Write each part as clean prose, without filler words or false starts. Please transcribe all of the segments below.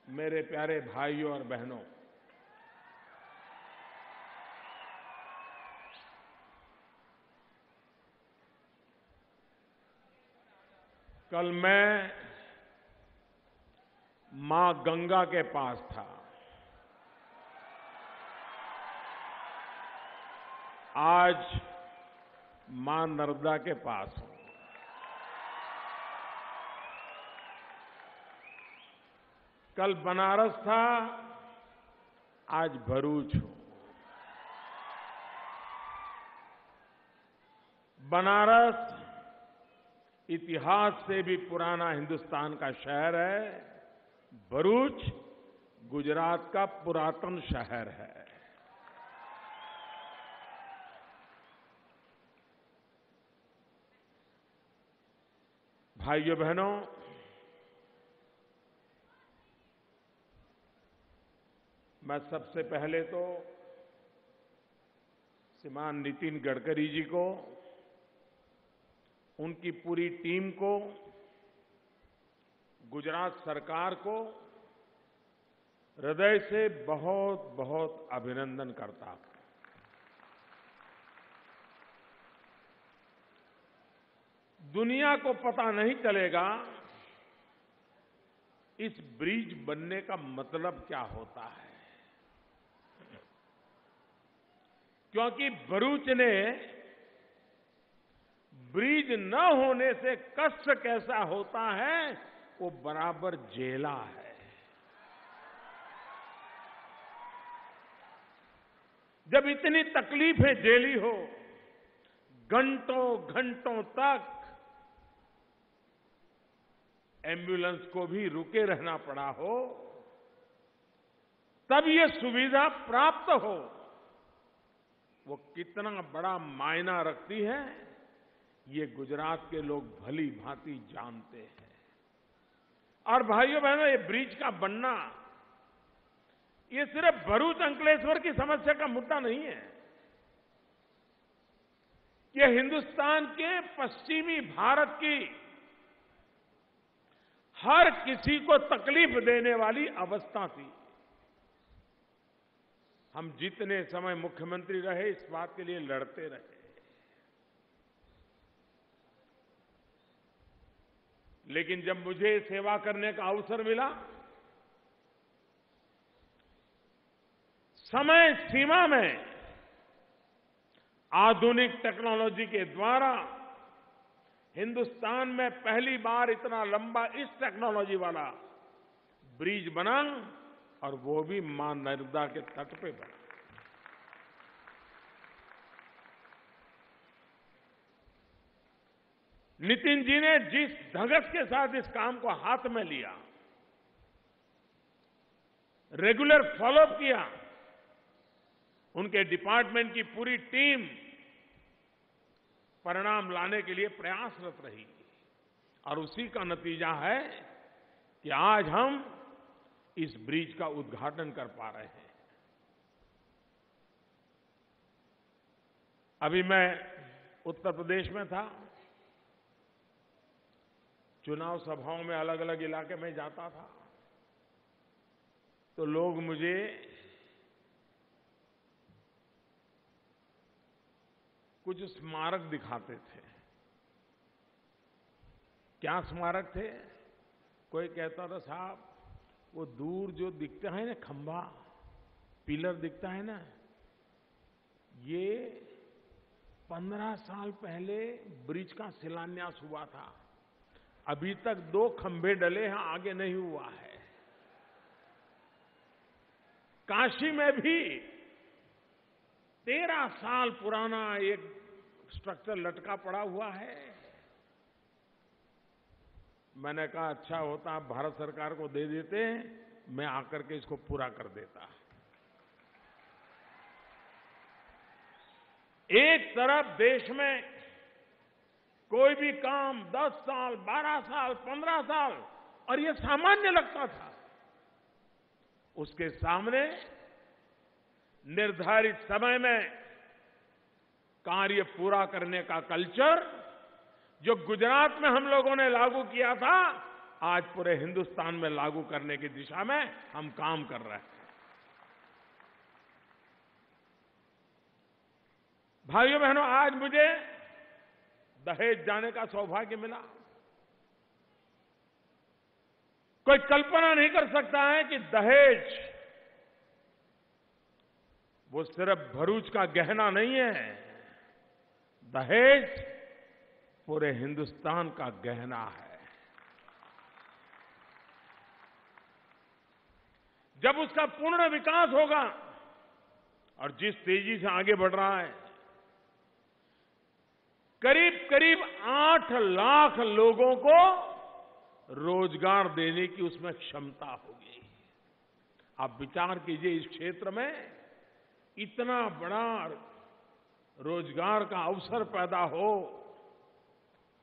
मेरे प्यारे भाइयों और बहनों, कल मैं मां गंगा के पास था। आज मां नर्मदा के पास हूं। कल बनारस था, आज भरूच हूं। बनारस इतिहास से भी पुराना हिंदुस्तान का शहर है। भरूच गुजरात का पुरातन शहर है। भाइयों बहनों, मैं सबसे पहले तो श्रीमान नितिन गडकरी जी को, उनकी पूरी टीम को, गुजरात सरकार को हृदय से बहुत बहुत अभिनंदन करता हूं। दुनिया को पता नहीं चलेगा इस ब्रिज बनने का मतलब क्या होता है, क्योंकि भरूच ने ब्रिज न होने से कष्ट कैसा होता है वो बराबर झेला है। जब इतनी तकलीफें झेली हो, घंटों घंटों तक एम्बुलेंस को भी रुके रहना पड़ा हो, तब ये सुविधा प्राप्त हो, वो कितना बड़ा मायना रखती है, ये गुजरात के लोग भली भांति जानते हैं। और भाइयों बहनों, ये ब्रिज का बनना ये सिर्फ भरूच अंकलेश्वर की समस्या का मुद्दा नहीं है। ये हिंदुस्तान के पश्चिमी भारत की हर किसी को तकलीफ देने वाली अवस्था थी। हम जितने समय मुख्यमंत्री रहे इस बात के लिए लड़ते रहे, लेकिन जब मुझे सेवा करने का अवसर मिला, समय सीमा में आधुनिक टेक्नोलॉजी के द्वारा हिंदुस्तान में पहली बार इतना लंबा इस टेक्नोलॉजी वाला ब्रिज बना, और वो भी मां नर्मदा के तट पे बना। नितिन जी ने जिस धगस के साथ इस काम को हाथ में लिया, रेगुलर फॉलोअप किया, उनके डिपार्टमेंट की पूरी टीम परिणाम लाने के लिए प्रयासरत रही, और उसी का नतीजा है कि आज हम इस ब्रिज का उद्घाटन कर पा रहे हैं। अभी मैं उत्तर प्रदेश में था, चुनाव सभाओं में अलग अलग इलाके में जाता था, तो लोग मुझे कुछ स्मारक दिखाते थे। क्या स्मारक थे? कोई कहता था, साहब वो दूर जो दिखता है ना खंभा, पिलर दिखता है ना, ये 15 साल पहले ब्रिज का शिलान्यास हुआ था, अभी तक 2 खंभे डले हैं, आगे नहीं हुआ है। काशी में भी 13 साल पुराना एक स्ट्रक्चर लटका पड़ा हुआ है। मैंने कहा, अच्छा होता आप भारत सरकार को दे देते, मैं आकर के इसको पूरा कर देता। एक तरफ देश में कोई भी काम 10 साल, 12 साल, 15 साल और ये सामान्य लगता था, उसके सामने निर्धारित समय में कार्य पूरा करने का कल्चर जो गुजरात में हम लोगों ने लागू किया था, आज पूरे हिंदुस्तान में लागू करने की दिशा में हम काम कर रहे हैं। भाइयों बहनों, आज मुझे दहेज जाने का सौभाग्य मिला। कोई कल्पना नहीं कर सकता है कि दहेज वो सिर्फ भरूच का गहना नहीं है। दहेज पूरे हिंदुस्तान का गहना है। जब उसका पूर्ण विकास होगा और जिस तेजी से आगे बढ़ रहा है, करीब करीब 8 लाख लोगों को रोजगार देने की उसमें क्षमता होगी। आप विचार कीजिए, इस क्षेत्र में इतना बड़ा रोजगार का अवसर पैदा हो,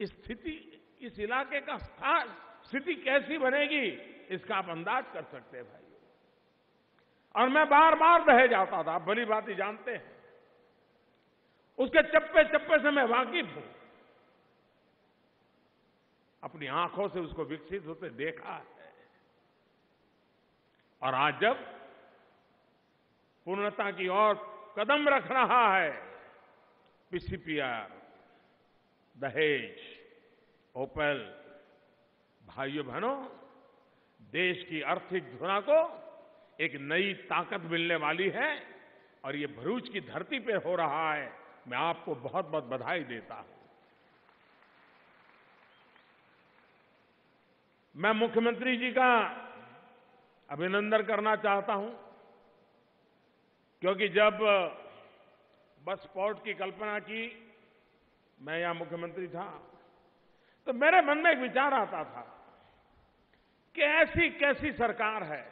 इस इलाके का स्थिति कैसी बनेगी, इसका आप अंदाज कर सकते हैं भाई। और मैं बार बार दहेज आता था, आप भली बात ही जानते हैं, उसके चप्पे चप्पे से मैं वाकिफ हूं। अपनी आंखों से उसको विकसित होते देखा है। और आज जब पूर्णता की ओर कदम रख रहा है पीसीपीआर, दहेज, ओपेल, भाइयों बहनों, देश की आर्थिक धुरा को एक नई ताकत मिलने वाली है। और ये भरूच की धरती पे हो रहा है। मैं आपको बहुत बहुत बधाई देता हूं। मैं मुख्यमंत्री जी का अभिनंदन करना चाहता हूं, क्योंकि जब बस पोर्ट की कल्पना की, मैं यहां मुख्यमंत्री था, तो मेरे मन में एक विचार आता था कि ऐसी कैसी सरकार है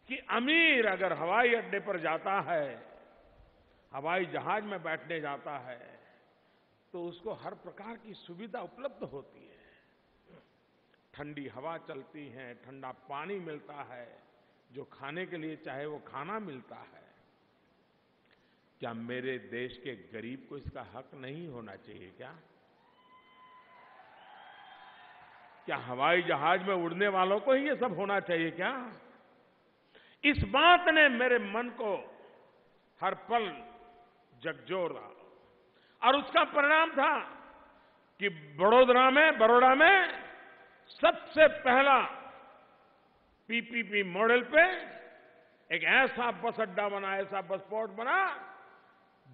कि अमीर अगर हवाई अड्डे पर जाता है, हवाई जहाज में बैठने जाता है, तो उसको हर प्रकार की सुविधा उपलब्ध होती है। ठंडी हवा चलती है, ठंडा पानी मिलता है, जो खाने के लिए चाहे वो खाना मिलता है। क्या मेरे देश के गरीब को इसका हक नहीं होना चाहिए क्या? क्या हवाई जहाज में उड़ने वालों को ही ये सब होना चाहिए क्या? इस बात ने मेरे मन को हर पल झकझोरा, और उसका परिणाम था कि बड़ोदा में सबसे पहला पीपीपी मॉडल पे एक ऐसा बस अड्डा बना, ऐसा बस पोर्ट बना,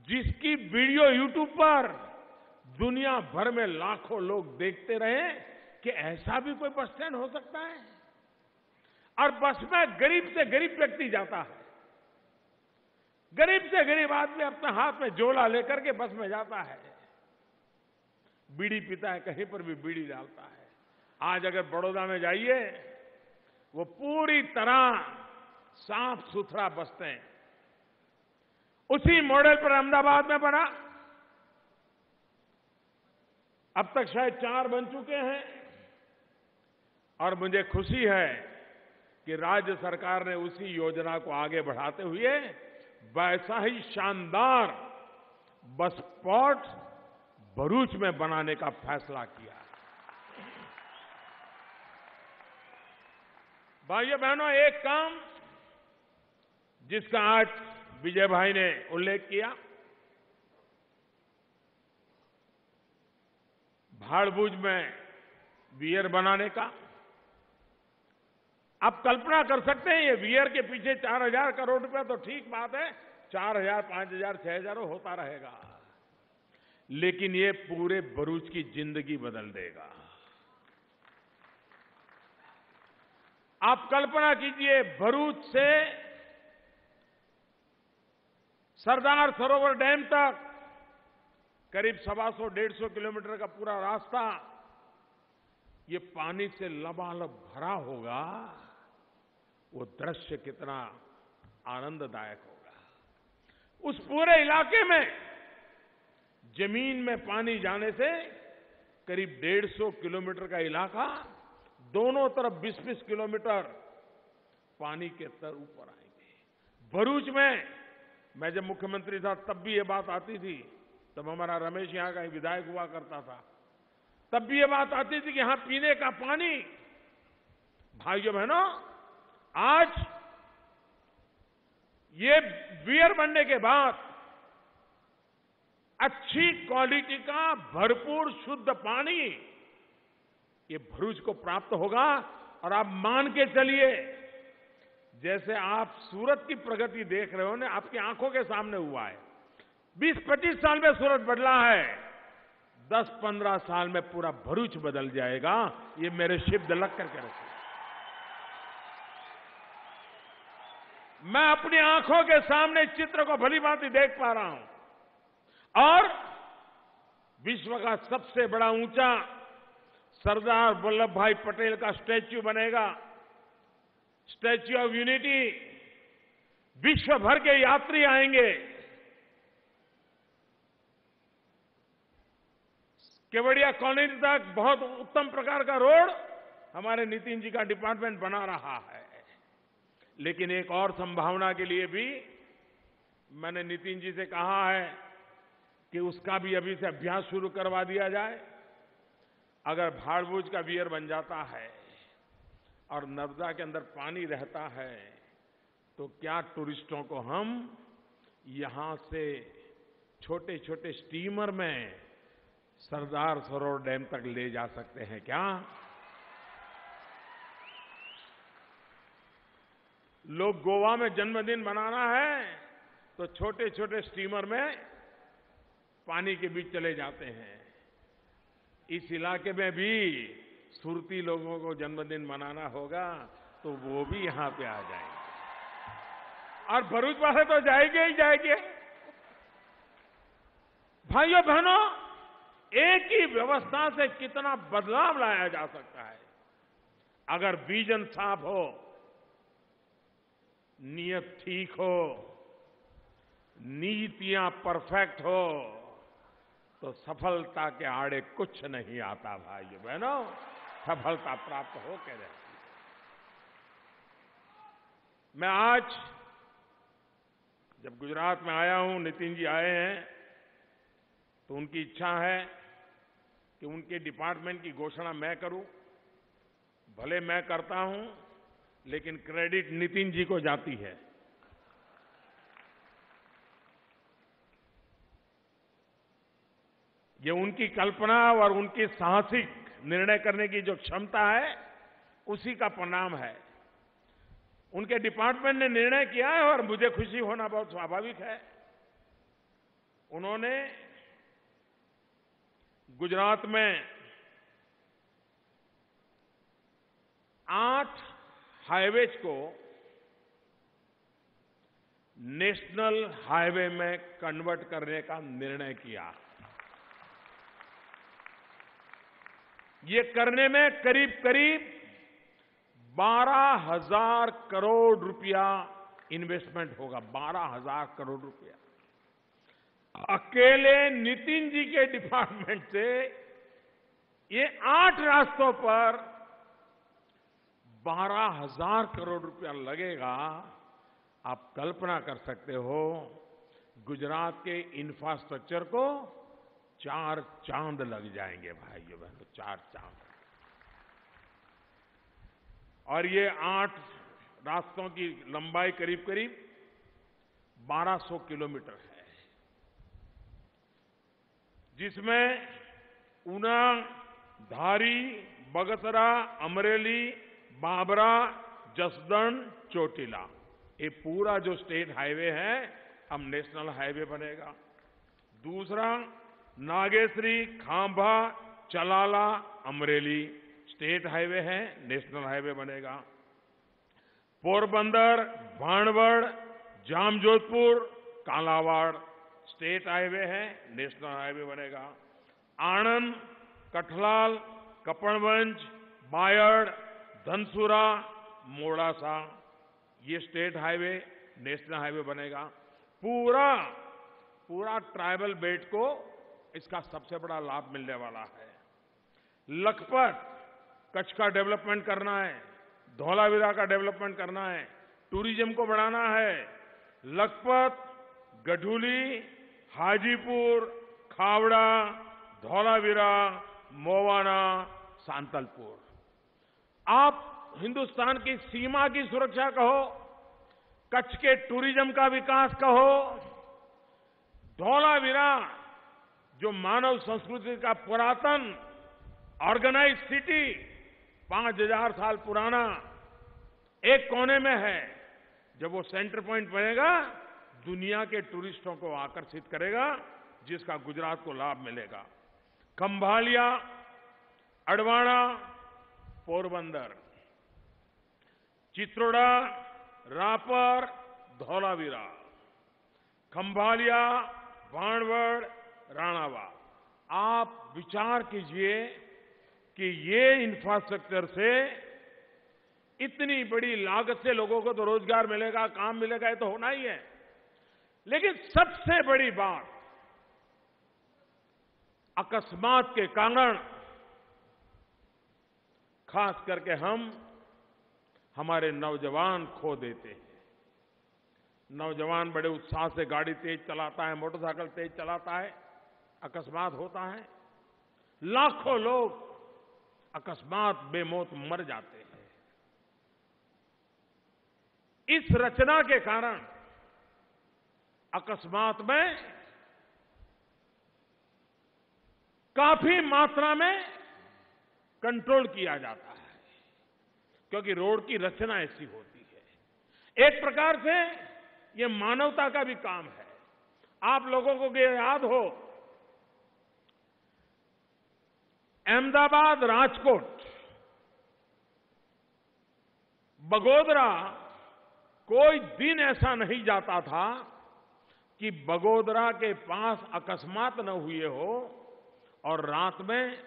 जिसकी वीडियो यूट्यूब पर दुनिया भर में लाखों लोग देखते रहे कि ऐसा भी कोई बस स्टैंड हो सकता है। और बस में गरीब से गरीब व्यक्ति जाता है, गरीब से गरीब आदमी अपने हाथ में झोला लेकर के बस में जाता है, बीड़ी पीता है, कहीं पर भी बीड़ी डालता है। आज अगर बड़ौदा में जाइए, वो पूरी तरह साफ सुथरा बसते हैं। उसी मॉडल पर अहमदाबाद में बना, अब तक शायद 4 बन चुके हैं। और मुझे खुशी है कि राज्य सरकार ने उसी योजना को आगे बढ़ाते हुए वैसा ही शानदार बस पोर्ट भरूच में बनाने का फैसला किया। भाइयों बहनों, एक काम जिसका आज विजय भाई ने उल्लेख किया, भाड़भूज में वियर बनाने का। आप कल्पना कर सकते हैं, ये वियर के पीछे 4,000 करोड़ रुपया तो ठीक बात है, 4,000, 5,000, 6,000 होता रहेगा, लेकिन ये पूरे भरूच की जिंदगी बदल देगा। आप कल्पना कीजिए, भरूच से सरदार सरोवर डैम तक करीब 125-150 किलोमीटर का पूरा रास्ता ये पानी से लबालब भरा होगा। वो दृश्य कितना आनंददायक होगा। उस पूरे इलाके में जमीन में पानी जाने से करीब 150 किलोमीटर का इलाका दोनों तरफ 20-20 किलोमीटर पानी के स्तर ऊपर आएंगे। भरूच में मैं जब मुख्यमंत्री था तब भी ये बात आती थी, तब हमारा रमेश यहां का विधायक हुआ करता था। तब भी ये बात आती थी कि यहां पीने का पानी, भाइयों बहनों, आज ये बियर बनने के बाद अच्छी क्वालिटी का भरपूर शुद्ध पानी ये भरूच को प्राप्त होगा। और आप मान के चलिए, जैसे आप सूरत की प्रगति देख रहे हो ना, आपकी आंखों के सामने हुआ है। 20-25 साल में सूरत बदला है, 10-15 साल में पूरा भरूच बदल जाएगा। ये मेरे शब्द लग करके रखिए। मैं अपनी आंखों के सामने चित्र को भली भांति देख पा रहा हूं। और विश्व का सबसे बड़ा ऊंचा सरदार वल्लभ भाई पटेल का स्टैच्यू बनेगा, स्टैच्यू ऑफ यूनिटी। विश्व भर के यात्री आएंगे। केवड़िया कॉलोनी तक बहुत उत्तम प्रकार का रोड हमारे नितिन जी का डिपार्टमेंट बना रहा है। लेकिन एक और संभावना के लिए भी मैंने नितिन जी से कहा है कि उसका भी अभी से अभ्यास शुरू करवा दिया जाए। अगर भाड़भूज का बियर बन जाता है और नर्मदा के अंदर पानी रहता है, तो क्या टूरिस्टों को हम यहां से छोटे छोटे स्टीमर में सरदार सरोवर डैम तक ले जा सकते हैं क्या? लोग गोवा में जन्मदिन मनाना है तो छोटे छोटे स्टीमर में पानी के बीच चले जाते हैं। इस इलाके में भी सुरती लोगों को जन्मदिन मनाना होगा तो वो भी यहां पे आ जाएंगे और भरूच वाले तो जाएंगे ही जाएंगे। भाइयों बहनों, एक ही व्यवस्था से कितना बदलाव लाया जा सकता है। अगर विजन साफ हो, नियत ठीक हो, नीतियां परफेक्ट हो, तो सफलता के आड़े कुछ नहीं आता। भाइयों बहनों, सफलता प्राप्त हो के रहती है। मैं आज जब गुजरात में आया हूं, नितिन जी आए हैं, तो उनकी इच्छा है कि उनके डिपार्टमेंट की घोषणा मैं करूं। भले मैं करता हूं, लेकिन क्रेडिट नितिन जी को जाती है। ये उनकी कल्पना और उनकी साहसिक निर्णय करने की जो क्षमता है, उसी का परिणाम है। उनके डिपार्टमेंट ने निर्णय किया है और मुझे खुशी होना बहुत स्वाभाविक है। उन्होंने गुजरात में 8 हाईवेज को नेशनल हाईवे में कन्वर्ट करने का निर्णय किया। ये करने में करीब करीब 12,000 करोड़ रुपया इन्वेस्टमेंट होगा। 12,000 करोड़ रुपया अकेले नितिन जी के डिपार्टमेंट से ये 8 रास्तों पर 12,000 करोड़ रुपया लगेगा। आप कल्पना कर सकते हो, गुजरात के इंफ्रास्ट्रक्चर को 4 चांद लग जाएंगे। भाइयों बहनों, 4 चांद। और ये 8 रास्तों की लंबाई करीब करीब 1200 किलोमीटर है, जिसमें ऊना, धारी, बगसरा, अमरेली, बाबरा, जसदन, चोटिला, ये पूरा जो स्टेट हाईवे है अब नेशनल हाईवे बनेगा। दूसरा, नागेश्वरी, खांभा, चलाला, अमरेली स्टेट हाईवे है, नेशनल हाईवे बनेगा। पोरबंदर, भाणवड़, जामजोधपुर, कालावाड़ स्टेट हाईवे है, नेशनल हाईवे बनेगा। आणंद, कठलाल, कपड़वंज, बायड़, धनसुरा, मोड़ासा ये स्टेट हाईवे, नेशनल हाईवे बनेगा। पूरा ट्राइबल बेल्ट को इसका सबसे बड़ा लाभ मिलने वाला है। लखपत, कच्छ का डेवलपमेंट करना है, धौलावीरा का डेवलपमेंट करना है, टूरिज्म को बढ़ाना है। लखपत, गढूली, हाजीपुर, खावड़ा, धौलावीरा, मोवाना, सांतलपुर। आप हिंदुस्तान की सीमा की सुरक्षा कहो, कच्छ के टूरिज्म का विकास कहो, धौलावीरा जो मानव संस्कृति का पुरातन ऑर्गेनाइज सिटी 5000 साल पुराना एक कोने में है, जब वो सेंटर पॉइंट बनेगा दुनिया के टूरिस्टों को आकर्षित करेगा, जिसका गुजरात को लाभ मिलेगा। खंभालिया, अडवाणा, पोरबंदर, चित्रोड़ा, रापर, धौलावीरा, खंभालिया, भाणवड़, राणावा। आप विचार कीजिए कि ये इंफ्रास्ट्रक्चर से इतनी बड़ी लागत से लोगों को तो रोजगार मिलेगा, काम मिलेगा, ये तो होना ही है। लेकिन सबसे बड़ी बात, अकस्मात के कारण खास करके हम हमारे नौजवान खो देते हैं। नौजवान बड़े उत्साह से गाड़ी तेज चलाता है, मोटरसाइकिल तेज चलाता है, अकस्मात होता है, लाखों लोग अकस्मात बेमौत मर जाते हैं। इस रचना के कारण अकस्मात में काफी मात्रा में कंट्रोल किया जाता है, क्योंकि रोड की रचना ऐसी होती है। एक प्रकार से ये मानवता का भी काम है। आप लोगों को ये याद हो, अहमदाबाद, राजकोट, बगोदरा, कोई दिन ऐसा नहीं जाता था कि बगोदरा के पास अकस्मात न हुए हो और रात में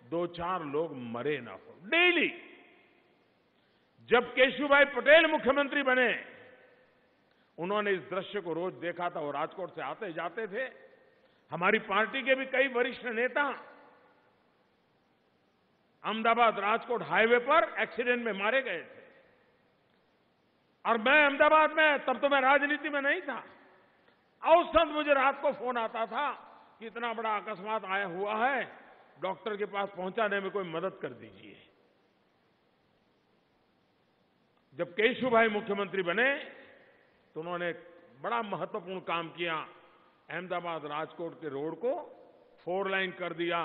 2-4 लोग मरे न हो। डेली जब केशुभाई पटेल मुख्यमंत्री बने, उन्होंने इस दृश्य को रोज देखा था। वो राजकोट से आते जाते थे। हमारी पार्टी के भी कई वरिष्ठ नेता अहमदाबाद राजकोट हाईवे पर एक्सीडेंट में मारे गए थे। और मैं अहमदाबाद में, तब तो मैं राजनीति में नहीं था, औसत मुझे रात को फोन आता था कि इतना बड़ा अकस्मात आया हुआ है, डॉक्टर के पास पहुंचाने में कोई मदद कर दीजिए। जब केशुभाई मुख्यमंत्री बने तो उन्होंने बड़ा महत्वपूर्ण काम किया। अहमदाबाद राजकोट के रोड को 4 लाइन कर दिया।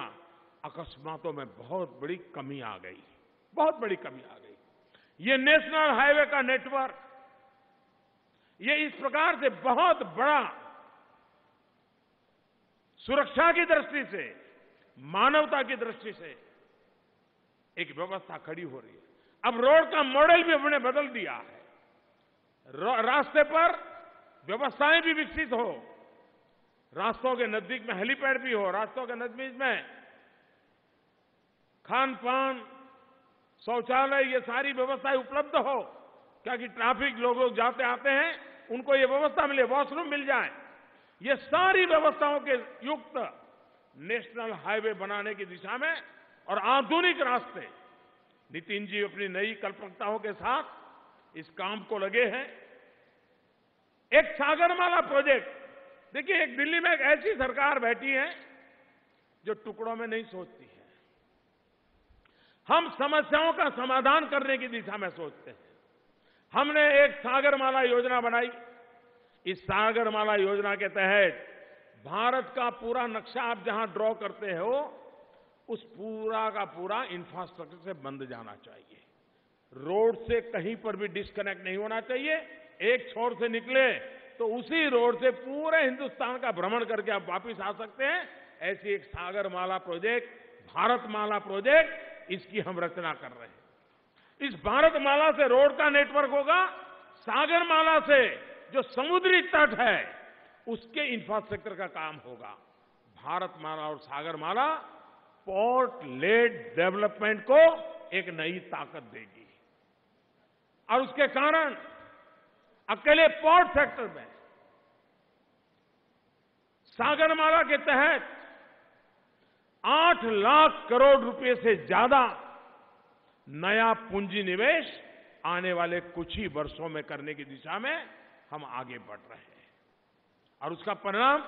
अकस्मातों में बहुत बड़ी कमी आ गई, बहुत बड़ी कमी आ गई। ये नेशनल हाईवे का नेटवर्क, ये इस प्रकार से बहुत बड़ा सुरक्षा की दृष्टि से, मानवता की दृष्टि से एक व्यवस्था खड़ी हो रही है। अब रोड का मॉडल भी हमने बदल दिया है। रास्ते पर व्यवस्थाएं भी विकसित हो, रास्तों के नजदीक में हेलीपैड भी हो, रास्तों के नजदीक में खान पान, शौचालय, ये सारी व्यवस्थाएं उपलब्ध हो, ताकि ट्रैफिक लोग जाते आते हैं उनको ये व्यवस्था मिले, वॉशरूम मिल जाए। ये सारी व्यवस्थाओं के युक्त नेशनल हाईवे बनाने की दिशा में और आधुनिक रास्ते, नितिन जी अपनी नई कल्पनाओं के साथ इस काम को लगे हैं। एक सागरमाला प्रोजेक्ट, देखिए, एक दिल्ली में एक ऐसी सरकार बैठी है जो टुकड़ों में नहीं सोचती है। हम समस्याओं का समाधान करने की दिशा में सोचते हैं। हमने एक सागरमाला योजना बनाई। इस सागरमाला योजना के तहत भारत का पूरा नक्शा आप जहां ड्रॉ करते हो, उस पूरा का पूरा इंफ्रास्ट्रक्चर से बंध जाना चाहिए। रोड से कहीं पर भी डिस्कनेक्ट नहीं होना चाहिए। एक छोर से निकले तो उसी रोड से पूरे हिंदुस्तान का भ्रमण करके आप वापस आ सकते हैं। ऐसी एक सागरमाला प्रोजेक्ट, भारतमाला प्रोजेक्ट, इसकी हम रचना कर रहे हैं। इस भारतमाला से रोड का नेटवर्क होगा, सागरमाला से जो समुद्री तट है उसके इंफ्रास्ट्रक्चर का काम होगा। भारतमाला और सागरमाला पोर्ट लेड डेवलपमेंट को एक नई ताकत देगी। और उसके कारण अकेले पोर्ट सेक्टर में सागरमाला के तहत 8 लाख करोड़ रुपए से ज्यादा नया पूंजी निवेश आने वाले कुछ ही वर्षों में करने की दिशा में हम आगे बढ़ रहे हैं। और उसका परिणाम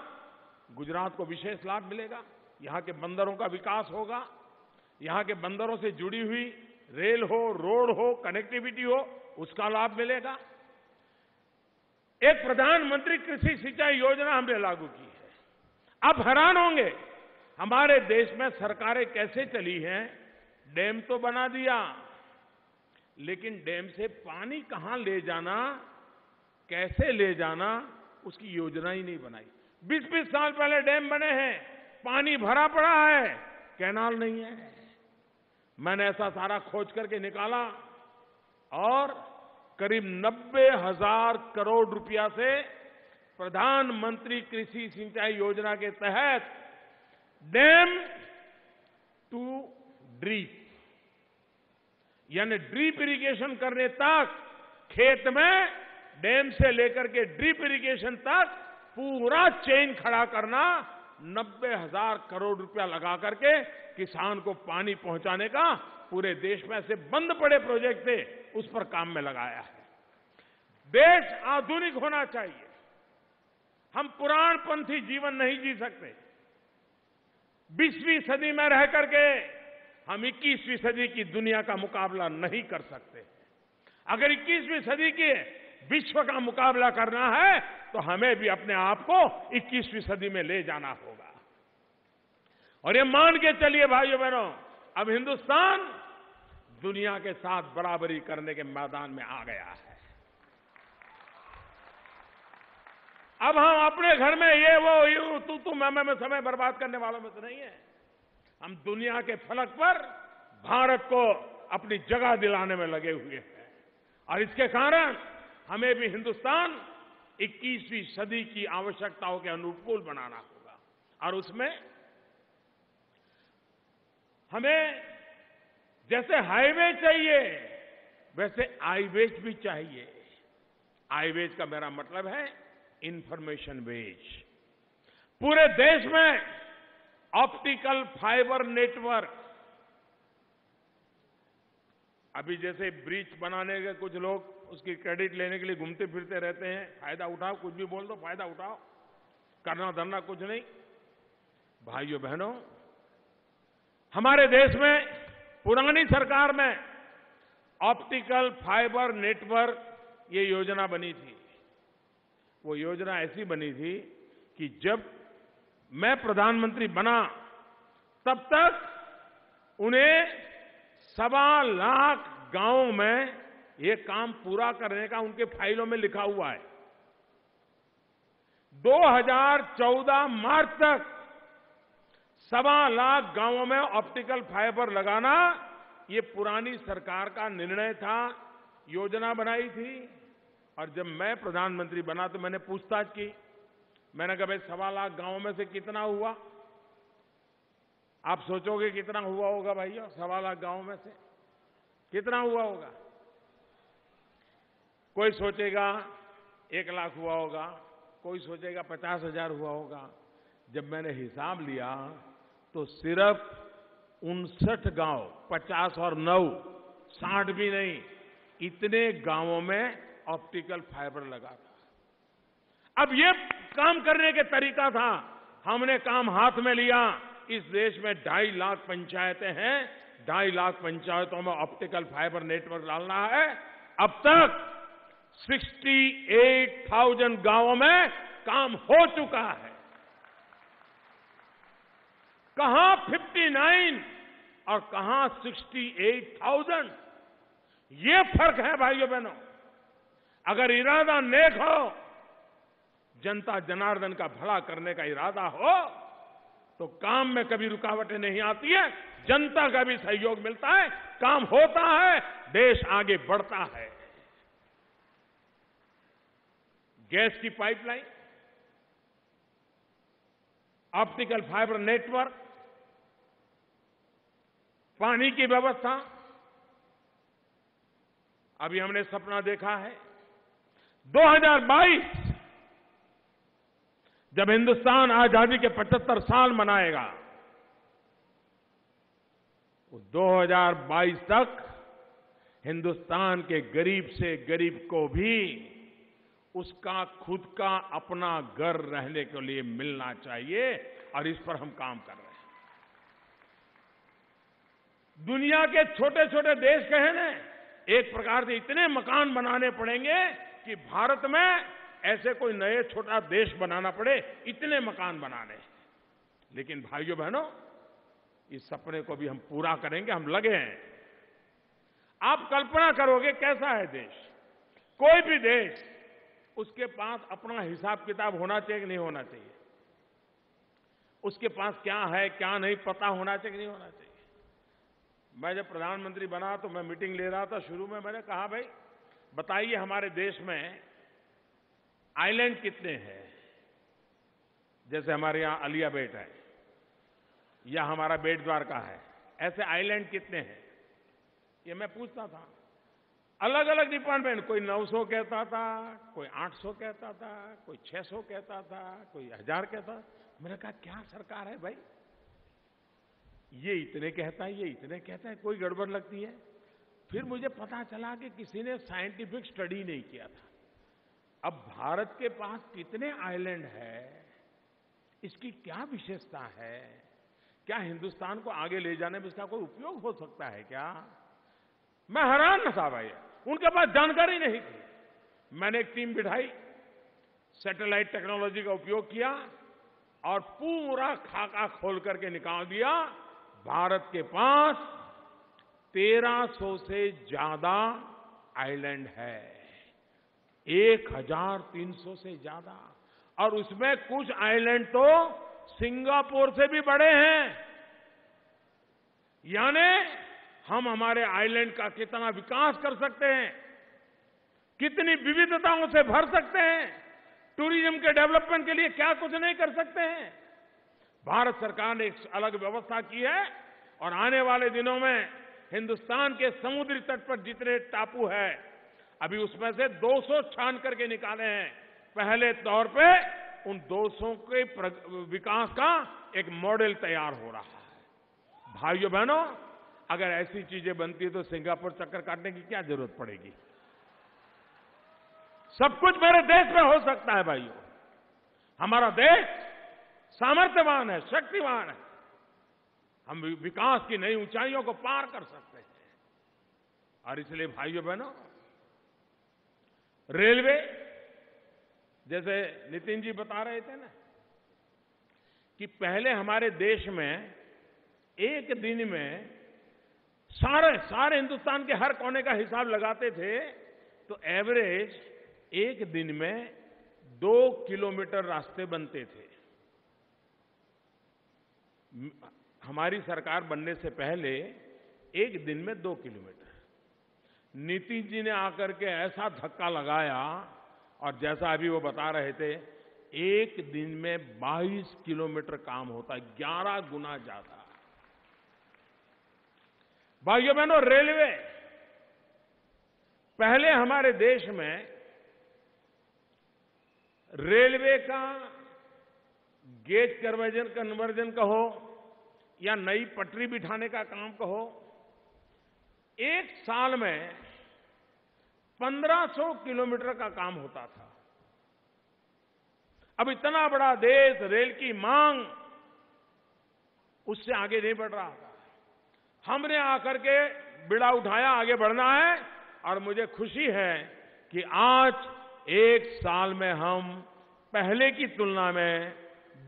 गुजरात को विशेष लाभ मिलेगा। यहां के बंदरों का विकास होगा, यहां के बंदरों से जुड़ी हुई रेल हो, रोड हो, कनेक्टिविटी हो, उसका लाभ मिलेगा। एक प्रधानमंत्री कृषि सिंचाई योजना हमने लागू की है। आप हैरान होंगे हमारे देश में सरकारें कैसे चली हैं। डैम तो बना दिया, लेकिन डैम से पानी कहां ले जाना, कैसे ले जाना, उसकी योजना ही नहीं बनाई। 20-20 साल पहले डैम बने हैं, पानी भरा पड़ा है, कैनाल नहीं है। मैंने ऐसा सारा खोज करके निकाला और करीब 90,000 करोड़ रुपया से प्रधानमंत्री कृषि सिंचाई योजना के तहत डैम टू ड्रीप, यानी ड्रीप इरिगेशन करने तक, खेत में डैम से लेकर के ड्रीप इरिगेशन तक पूरा चेन खड़ा करना, 90,000 करोड़ रुपया लगा करके किसान को पानी पहुंचाने का पूरे देश में ऐसे बंद पड़े प्रोजेक्ट थे, उस पर काम में लगाया है। देश आधुनिक होना चाहिए। हम पुराणपंथी जीवन नहीं जी सकते। 20वीं सदी में रह करके हम 21वीं सदी की दुनिया का मुकाबला नहीं कर सकते। अगर 21वीं सदी के विश्व का मुकाबला करना है तो हमें भी अपने आप को 21वीं सदी में ले जाना होगा। और ये मान के चलिए भाइयों बहनों, अब हिंदुस्तान दुनिया के साथ बराबरी करने के मैदान में आ गया है। अब हम अपने घर में ये वो यू तू मैं में समय बर्बाद करने वालों में से नहीं है। हम दुनिया के फलक पर भारत को अपनी जगह दिलाने में लगे हुए हैं और इसके कारण हमें भी हिंदुस्तान 21वीं सदी की आवश्यकताओं के अनुकूल बनाना होगा। और उसमें हमें जैसे हाईवे चाहिए वैसे आईवेज भी चाहिए। आईवेज का मेरा मतलब है इंफॉर्मेशन वेज। पूरे देश में ऑप्टिकल फाइबर नेटवर्क, अभी जैसे ब्रिज बनाने के कुछ लोग उसकी क्रेडिट लेने के लिए घूमते फिरते रहते हैं, फायदा उठाओ, कुछ भी बोल दो, फायदा उठाओ, करना धरना कुछ नहीं। भाइयों बहनों, हमारे देश में पुरानी सरकार में ऑप्टिकल फाइबर नेटवर्क ये योजना बनी थी। वो योजना ऐसी बनी थी कि जब मैं प्रधानमंत्री बना तब तक उन्हें 1.25 लाख गांवों में ये काम पूरा करने का उनके फाइलों में लिखा हुआ है। 2014 मार्च तक 1.25 लाख गांवों में ऑप्टिकल फाइबर लगाना ये पुरानी सरकार का निर्णय था, योजना बनाई थी। और जब मैं प्रधानमंत्री बना तो मैंने पूछताछ की। मैंने कहा भाई 1.25 लाख गांवों में से कितना हुआ? आप सोचोगे कितना हुआ होगा भाइयों? 1.25 लाख गांवों में से कितना हुआ होगा? कोई सोचेगा 1 लाख हुआ होगा, कोई सोचेगा 50,000 हुआ होगा। जब मैंने हिसाब लिया तो सिर्फ 59 गांव, 50 और 9, 60 भी नहीं, इतने गांवों में ऑप्टिकल फाइबर लगा था। अब ये काम करने के तरीका था, हमने काम हाथ में लिया। इस देश में 2.5 लाख पंचायतें हैं, 2.5 लाख पंचायतों में ऑप्टिकल फाइबर नेटवर्क डालना है। अब तक 68,000 गांवों में काम हो चुका है। कहां 59 और कहां 68,000, ये फर्क है भाइयों बहनों। अगर इरादा नेक हो, जनता जनार्दन का भला करने का इरादा हो, तो काम में कभी रुकावटें नहीं आती है, जनता का भी सहयोग मिलता है, काम होता है, देश आगे बढ़ता है। गैस की पाइपलाइन, ऑप्टिकल फाइबर नेटवर्क, पानी की व्यवस्था, अभी हमने सपना देखा है 2022 जब हिंदुस्तान आजादी के 75 साल मनाएगा, तो 2022 तक हिंदुस्तान के गरीब से गरीब को भी उसका खुद का अपना घर रहने के लिए मिलना चाहिए, और इस पर हम काम कर रहे हैं। दुनिया के छोटे छोटे देश कहे ना, एक प्रकार से इतने मकान बनाने पड़ेंगे कि भारत में ऐसे कोई नए छोटा देश बनाना पड़े, इतने मकान बनाने। लेकिन भाइयों बहनों, इस सपने को भी हम पूरा करेंगे, हम लगे हैं। आप कल्पना करोगे कैसा है देश। कोई भी देश, उसके पास अपना हिसाब किताब होना चाहिए कि नहीं होना चाहिए? उसके पास क्या है क्या नहीं पता होना चाहिए कि नहीं होना चाहिए? मैं जब प्रधानमंत्री बना तो मैं मीटिंग ले रहा था, शुरू में मैंने कहा भाई बताइए हमारे देश में आइलैंड कितने हैं? जैसे हमारे यहां अलिया बेट है या हमारा बेट द्वारका है, ऐसे आइलैंड कितने हैं? ये मैं पूछता था। अलग अलग डिपार्टमेंट, कोई 900 कहता था, कोई 800 कहता था, कोई 600 कहता था, कोई 1000 कहता था। मैंने कहा क्या सरकार है भाई, ये इतने कहता है, ये इतने कहता है, कोई गड़बड़ लगती है। फिर मुझे पता चला कि किसी ने साइंटिफिक स्टडी नहीं किया था। अब भारत के पास कितने आइलैंड है, इसकी क्या विशेषता है, क्या हिंदुस्तान को आगे ले जाने में इसका कोई उपयोग हो सकता है क्या? मैं हैरान था भाई, उनके पास जानकारी नहीं थी। मैंने एक टीम बिठाई, सैटेलाइट टेक्नोलॉजी का उपयोग किया और पूरा खाका खोल करके निकाल दिया। भारत के पास 1300 से ज्यादा आइलैंड है, 1300 से ज्यादा, और उसमें कुछ आइलैंड तो सिंगापुर से भी बड़े हैं। यानी हम हमारे आइलैंड का कितना विकास कर सकते हैं, कितनी विविधताओं से भर सकते हैं, टूरिज्म के डेवलपमेंट के लिए क्या कुछ नहीं कर सकते हैं। भारत सरकार ने एक अलग व्यवस्था की है और आने वाले दिनों में हिंदुस्तान के समुद्री तट पर जितने टापू है, अभी उसमें से 200 छान करके निकाले हैं। पहले तौर पे उन 200 के विकास का एक मॉडल तैयार हो रहा है। भाइयों बहनों, अगर ऐसी चीजें बनती है तो सिंगापुर चक्कर काटने की क्या जरूरत पड़ेगी? सब कुछ मेरे देश में हो सकता है भाइयों। हमारा देश सामर्थ्यवान है, शक्तिवान है। हम विकास की नई ऊंचाइयों को पार कर सकते हैं। और इसलिए भाइयों बहनों, रेलवे, जैसे नितिन जी बता रहे थे ना कि पहले हमारे देश में एक दिन में सारे हिंदुस्तान के हर कोने का हिसाब लगाते थे तो एवरेज एक दिन में 2 किलोमीटर रास्ते बनते थे। हमारी सरकार बनने से पहले एक दिन में 2 किलोमीटर। नितिन जी ने आकर के ऐसा धक्का लगाया और जैसा अभी वो बता रहे थे, एक दिन में 22 किलोमीटर काम होता है, 11 गुना ज्यादा। भाइयों बहनों, रेलवे, पहले हमारे देश में रेलवे का गेज कन्वर्जन कहो या नई पटरी बिठाने का काम कहो, एक साल में 1500 किलोमीटर का काम होता था। अब इतना बड़ा देश, रेल की मांग उससे आगे नहीं बढ़ रहा था। हमने आकर के बिड़ा उठाया, आगे बढ़ना है, और मुझे खुशी है कि आज एक साल में हम पहले की तुलना में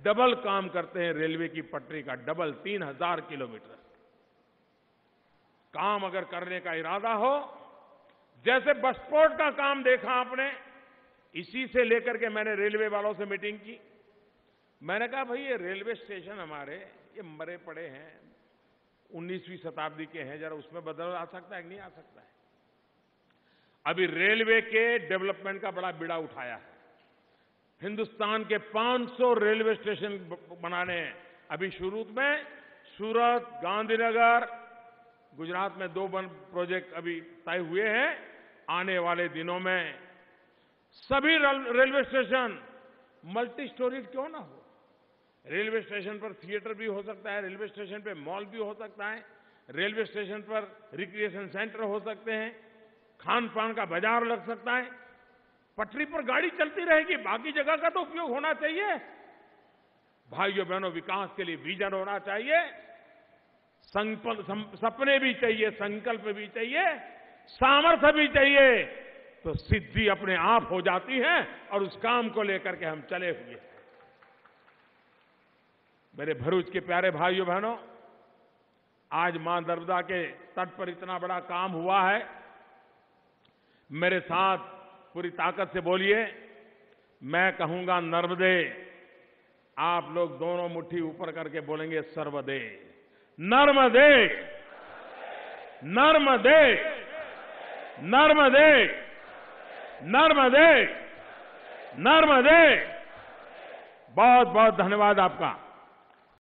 डबल काम करते हैं। रेलवे की पटरी का डबल, 3000 किलोमीटर काम अगर करने का इरादा हो, जैसे बसपोर्ट का काम देखा आपने, इसी से लेकर के मैंने रेलवे वालों से मीटिंग की। मैंने कहा भाई ये रेलवे स्टेशन हमारे ये मरे पड़े हैं, 19वीं शताब्दी के हैं, जरा उसमें बदलाव आ सकता है कि नहीं आ सकता है? अभी रेलवे के डेवलपमेंट का बड़ा बीड़ा उठाया है। हिंदुस्तान के 500 रेलवे स्टेशन बनाने हैं। अभी शुरू में सूरत, गांधीनगर, गुजरात में 2 प्रोजेक्ट अभी तय हुए हैं। आने वाले दिनों में सभी रेलवे स्टेशन मल्टी स्टोरीड क्यों ना हो। रेलवे स्टेशन पर थिएटर भी हो सकता है, रेलवे स्टेशन पर मॉल भी हो सकता है, रेलवे स्टेशन पर रिक्रिएशन सेंटर हो सकते हैं, खान पान का बाजार लग सकता है। पटरी पर गाड़ी चलती रहेगी, बाकी जगह का तो उपयोग होना चाहिए। भाइयों बहनों, विकास के लिए विजन होना चाहिए। सपने भी चाहिए, संकल्प भी चाहिए, सामर्थ्य भी चाहिए, तो सिद्धि अपने आप हो जाती है और उस काम को लेकर के हम चले हुए हैं। मेरे भरूच के प्यारे भाइयों बहनों, आज मां नर्मदा के तट पर इतना बड़ा काम हुआ है। मेरे साथ पूरी ताकत से बोलिए, मैं कहूंगा नर्मदे, आप लोग दोनों मुट्ठी ऊपर करके बोलेंगे सर्वदे। नर्मदे, नर्मदे, नर्मदे, नर्मदे, नर्मदे। बहुत बहुत धन्यवाद आपका।